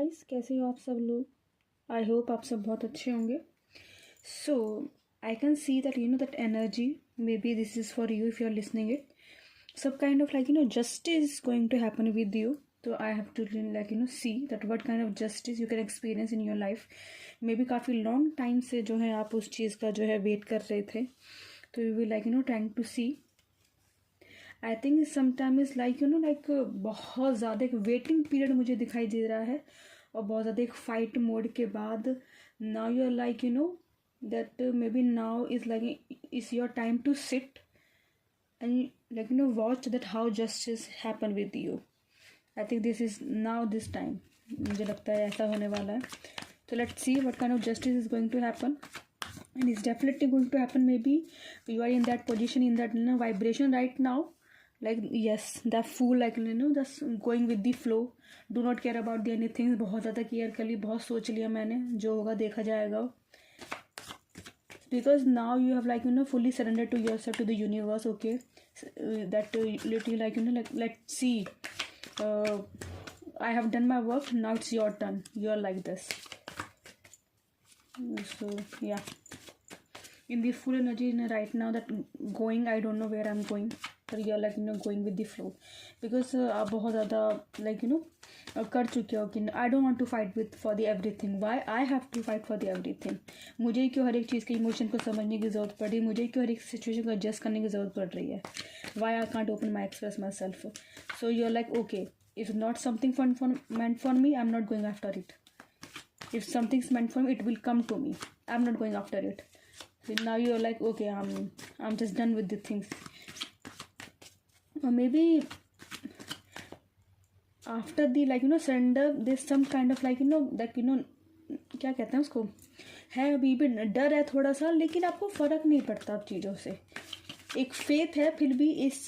Guys, कैसे हो आप सब लोग। आई होप आप सब बहुत अच्छे होंगे। So I can see that that energy, maybe this is for you if you are listening it. सब kind of justice going to happen with you. So I have to see that what kind of justice you can experience in your life. Maybe काफ़ी long time से जो है आप उस चीज़ का जो है वेट कर रहे थे, तो you will trying to see. I think sometime is बहुत ज़्यादा एक वेटिंग पीरियड मुझे दिखाई दे रहा है, और बहुत ज़्यादा एक फाइट मोड के बाद now you are that may be now is your time to sit and watch that how justice happen with you. I think this is now this time. मुझे लगता है ऐसा होने वाला है. तो let's see what kind of justice is going to happen. And it's definitely going to happen. Maybe you are in that position, in that vibration right now. Yes, that fool, that's going with the flow. Do not care about the anything. बहुत ज़्यादा care कर ली, बहुत सोच लिया मैंने, जो होगा देखा जाएगा. Because now you have fully surrendered to yourself, to the universe. Okay, that literally let's see. I have done my work. Now it's your turn. You are like this. So yeah, in the full energy right now, that going, I don't know where I'm going, but you're going with the flow. Because आप बहुत ज़्यादा कर चुके हो कि I don't want to fight with for the everything. Why I have to fight for the everything? मुझे क्यों हर एक चीज़ के इमोशन को समझने की ज़रूरत पड़ रही है, मुझे क्यों हर एक सिचुएशन को एडजस्ट करने की ज़रूरत पड़ रही है. Why I can't open my express myself? So you're okay, if not something meant for me, I'm not going after it. If something's meant for me, it will come to me. I'm not going after it. So now you're okay, I'm just done with the things. Or maybe after the surrender, there's some kind of क्या कहते हैं उसको, है अभी भी डर है थोड़ा सा, लेकिन आपको फ़र्क नहीं पड़ता अब चीज़ों से. एक फेथ है, फिर भी इस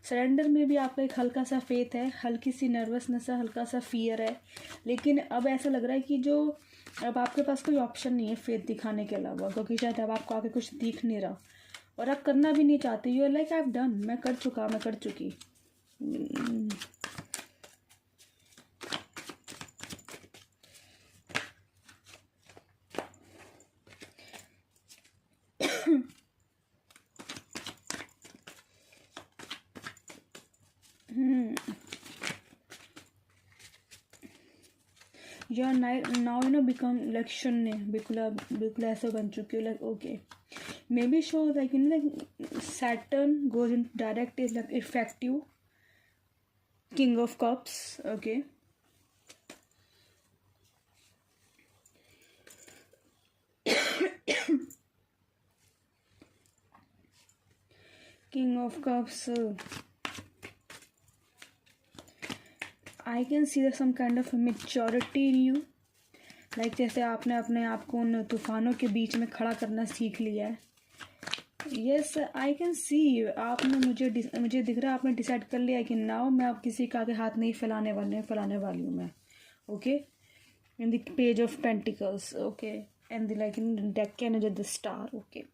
सरेंडर में भी आपका एक हल्का सा फेथ है, हल्की सी नर्वसनेस है, हल्का सा फियर है. लेकिन अब ऐसा लग रहा है कि जो अब आपके पास कोई ऑप्शन नहीं है फेथ दिखाने के अलावा, क्योंकि शायद अब आपको आगे कुछ दिख नहीं रहा और आप करना भी नहीं चाहते. You are I have done, मैं कर चुकी. You are now become शून्य, बिल्कुल ऐसा बन चुके हो. Okay, maybe show Saturn goes in direct is effective King of Cups. Okay, King of Cups. I can see there's some kind of maturity in you. जैसे आपने अपने आप को उन तूफानों के बीच में खड़ा करना सीख लिया है. Yes, I can see. आपने मुझे दिख रहा है, आपने डिसाइड कर लिया है कि नाउ मैं अब किसी का आगे हाथ नहीं फैलाने वाली हूँ मैं. Okay, in the page of pentacles. Okay, and the in deck energy the star. Okay.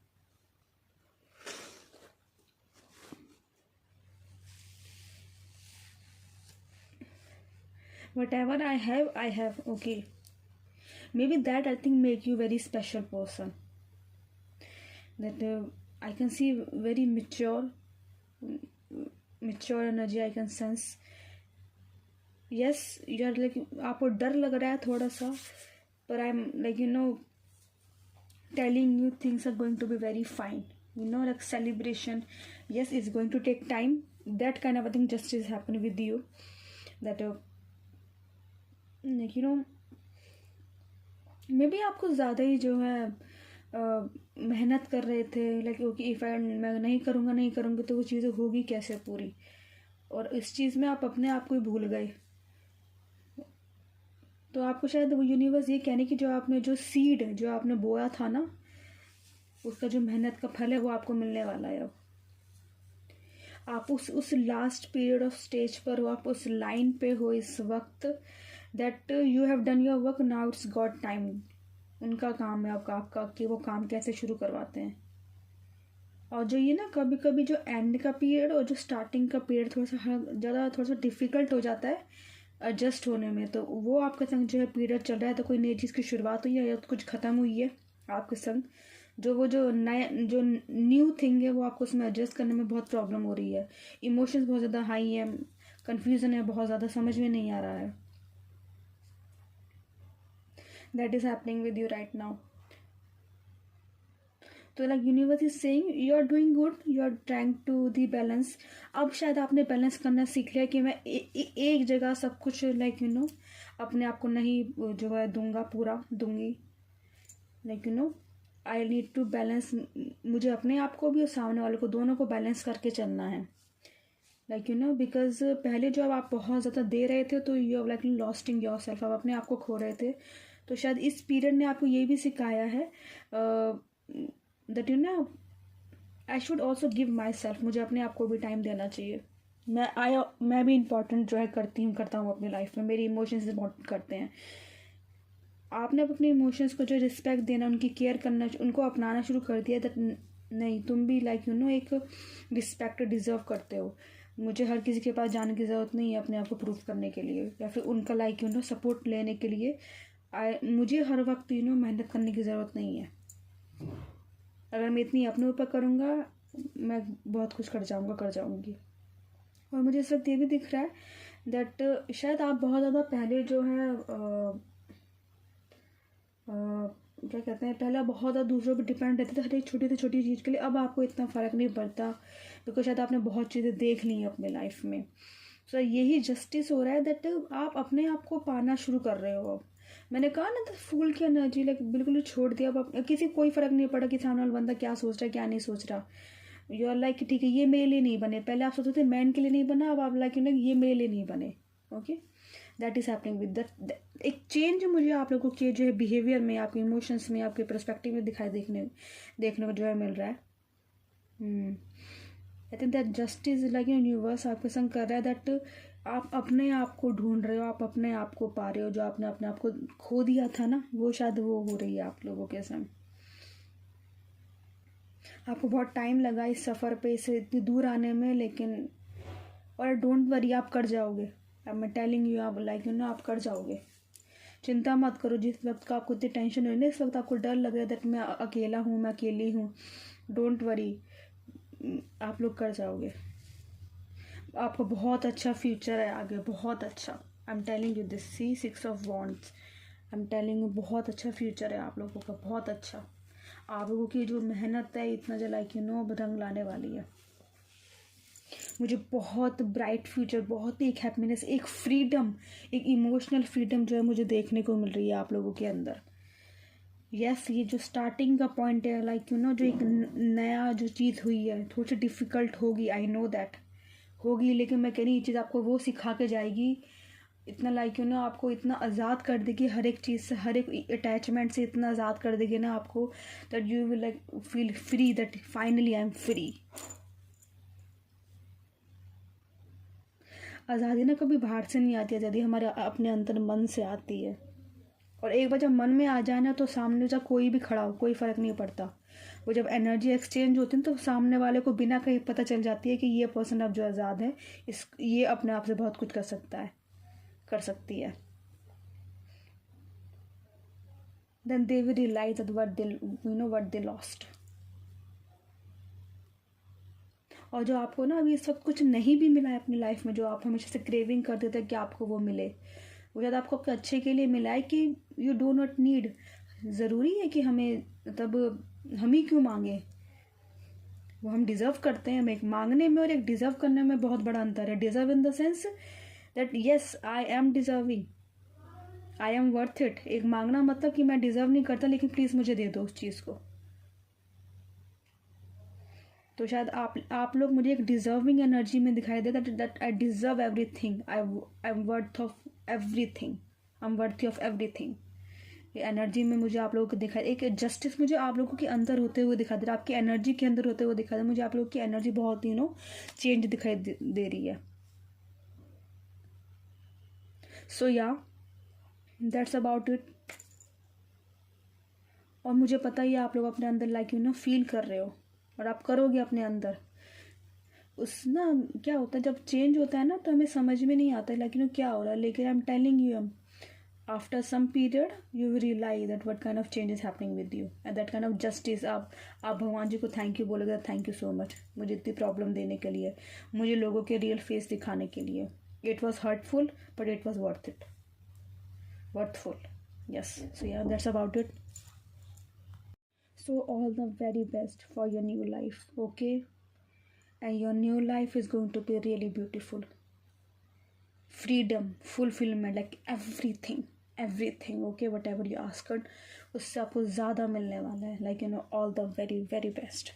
Whatever I have. Okay, maybe that I think make you very special person. That I can see very mature energy I can sense. Yes, you are आपको डर लग रहा है थोड़ा सा, but I'm telling you things are going to be very fine. Celebration. Yes, it's going to take time. That kind of thing just is happen with you. That may be आपको ज़्यादा ही जो है मेहनत कर रहे थे. ओके, इफ़ मैं नहीं करूँगी तो वो चीज़ें होगी कैसे पूरी, और इस चीज़ में आप अपने आप को ही भूल गए. तो आपको शायद वो यूनिवर्स ये कहने की जो सीड जो आपने बोया था ना, उसका जो मेहनत का फल है वो आपको मिलने वाला है. अब आप उस लास्ट पीरियड ऑफ स्टेज पर हो, आप उस लाइन पे हो इस वक्त. That you have done your work, now it's God time. उनका काम है आपका कि वो काम कैसे शुरू करवाते हैं. और जो ये कभी कभी जो एंड का पीरियड और जो स्टार्टिंग का पीरियड थोड़ा सा डिफ़िकल्ट हो जाता है. एडजस्ट होने में। तो वो आपके संग जो है पीरियड चल रहा है, तो कोई नई चीज़ की शुरुआत हुई है या तो कुछ ख़त्म हुई है आपके संग। जो नया जो न्यू थिंग है वो आपको उसमें एडजस्ट करने में बहुत प्रॉब्लम हो रही है। इमोशंस बहुत ज़्यादा हाई है, कन्फ्यूज़न है बहुत ज़्यादा, समझ में नहीं आ रहा है। That is happening with you right now. तो like universe is saying you are doing good, you are trying to the balance. अब शायद आपने बैलेंस करना सीख लिया कि मैं एक जगह सब कुछ लाइक अपने आप को नहीं जो है दूंगा, पूरा दूंगी। Like I need to balance, मुझे अपने आप को भी और सामने वाले को, दोनों को बैलेंस करके चलना है। लाइक बिकॉज पहले जब आप बहुत ज़्यादा दे रहे थे तो you are like losting yourself, आप अपने आप को खो रहे थे। तो शायद इस पीरियड ने आपको ये भी सिखाया है that I should also give my self, मुझे अपने आप को भी टाइम देना चाहिए। मैं भी इम्पोर्टेंट जो है करता हूँ अपनी लाइफ में, मेरी इमोशंस इम्पोर्टेंट करते हैं। आपने अपने इमोशंस को जो रिस्पेक्ट देना, उनकी केयर करना, उनको अपनाना शुरू कर दिया दैट नहीं, तुम भी लाइक एक रिस्पेक्ट डिजर्व करते हो। मुझे हर किसी के पास जाने की ज़रूरत नहीं है अपने आप को प्रूव करने के लिए, या फिर उनका लाइक सपोर्ट लेने के लिए मुझे हर वक्त मेहनत करने की ज़रूरत नहीं है। अगर मैं इतनी अपने ऊपर करूँगा, मैं बहुत कुछ कर जाऊँगी। और मुझे इस वक्त ये भी दिख रहा है दैट शायद आप बहुत ज़्यादा पहले जो है क्या कहते हैं, पहले बहुत ज़्यादा दूसरों पर डिपेंड रहते थे हर एक छोटी से छोटी चीज़ के लिए। अब आपको इतना फ़र्क नहीं पड़ता बिकॉज शायद आपने बहुत चीज़ें देख ली हैं अपने लाइफ में। सो यही जस्टिस हो रहा है दैट आप अपने आप को पाना शुरू कर रहे हो। अब मैंने कहा ना, तो फूल की एनर्जी लाइक बिल्कुल ही छोड़ दिया। अब किसी कोई फ़र्क नहीं पड़ा कि सामने वाला बंदा क्या सोच रहा है क्या नहीं सोच रहा। यू आर लाइक ठीक है, ये मेरे लिए नहीं बने। पहले आप सोचते थे मैन के लिए नहीं बना, अब आप लाइक ये मेरे लिए नहीं बने। Okay, that is happening with that. एक चेंज मुझे आप लोगों के जो है बिहेवियर में, आपके इमोशंस में, आपके पर्सपेक्टिव में देखने को जो है मिल रहा है। I think that justice like universe आपके संग कर रहा है दैट आप अपने आप को ढूंढ रहे हो, आप अपने आप को पा रहे हो। जो आपने अपने आप को खो दिया था ना, वो शायद वो हो रही है आप लोगों के संग। आपको बहुत टाइम लगा इस सफ़र पे, इससे इतनी दूर आने में, लेकिन और डोंट वरी, आप कर जाओगे। अब मैं टेलिंग यू, आप लाइक आप कर जाओगे। चिंता मत करो। जिस वक्त का आपको इतनी टेंशन हुई ना, इस वक्त आपको डर लग रहा है दैट मैं अकेला हूँ, मैं अकेली हूँ, डोंट वरी, आप लोग कर जाओगे। आपका बहुत अच्छा फ्यूचर है आगे, बहुत अच्छा। I am telling you this, see 6 of wands, I am telling you बहुत अच्छा फ्यूचर है आप लोगों का, बहुत अच्छा। आप लोगों की जो मेहनत है इतना जो लाइक रंग लाने वाली है। मुझे बहुत ब्राइट फ्यूचर, बहुत ही एक हैप्पीनेस, एक फ्रीडम, एक इमोशनल फ्रीडम जो है मुझे देखने को मिल रही है आप लोगों के अंदर। यस, ये जो स्टार्टिंग का पॉइंट है लाइक जो एक नया जो चीज़ हुई है, थोड़ी सी डिफ़िकल्ट होगी, आई नो दैट होगी, लेकिन मैं कह रही ये चीज़ आपको वो सिखा के जाएगी, इतना लाइक आपको इतना आज़ाद कर देगी हर एक चीज़ से, हर एक अटैचमेंट से इतना आज़ाद कर देगी ना आपको that you will like feel free, that finally I am free. आज़ादी ना कभी बाहर से नहीं आती, आज़ादी हमारे अपने अंदर मन से आती है। और एक बार जब मन में आ जाए ना, तो सामने जब कोई भी खड़ा हो, कोई फ़र्क नहीं पड़ता। वो जब एनर्जी एक्सचेंज होती है तो सामने वाले को बिना कहीं पता चल जाती है कि ये पर्सन अब जो आज़ाद है, ये अपने आप से बहुत कुछ कर सकती है। Then they will realise what they lost। और जो आपको ना अभी इस वक्त कुछ नहीं भी मिला है अपनी लाइफ में, जो आप हमेशा से क्रेविंग करते थे कि आपको वो मिले, वो शायद आपको अच्छे के लिए मिला है कि यू डो नॉट नीड। ज़रूरी है कि हमें मतलब हम ही क्यों मांगे, वो हम डिज़र्व करते हैं। एक मांगने में और एक डिज़र्व करने में बहुत बड़ा अंतर है। Deserve in the sense that yes I am deserving, I am worth it. एक मांगना मतलब कि मैं डिज़र्व नहीं करता लेकिन प्लीज़ मुझे दे दो उस चीज़ को। तो शायद आप लोग मुझे एक डिज़र्विंग एनर्जी में दिखाई दे that I deserve everything, I am worth of everything, I am worth of everything. ये एनर्जी में मुझे आप लोगों को दिखाई, एक जस्टिस मुझे आप लोगों के अंदर होते हुए दिखा दे रहा है, आपकी एनर्जी के अंदर होते हुए दिखा दे। मुझे आप लोगों की एनर्जी बहुत चेंज दिखाई दे रही है। सो या दैट्स अबाउट इट। और मुझे पता ही है आप लोग अपने अंदर लाइक फील कर रहे हो, और आप करोगे अपने अंदर। उस ना क्या होता है जब चेंज होता है ना तो हमें समझ में नहीं आता लाइक क्या हो रहा है, लेकिन I am telling you after some period you will realise that what kind of change is happening with you and that kind of justice. आप भगवान जी को थैंक यू बोलोगे, थैंक यू सो मच मुझे इतनी प्रॉब्लम देने के लिए, मुझे लोगों के रियल फेस दिखाने के लिए। It was hurtful but it was worth it, worthful. Yes, so yeah that's about it. So all the very best for your new life, okay? And your new life is going to be really beautiful. Freedom, fulfillment, like everything, okay? Whatever you asked, उससे आपको ज़्यादा मिलने वाला है, like all the very very best.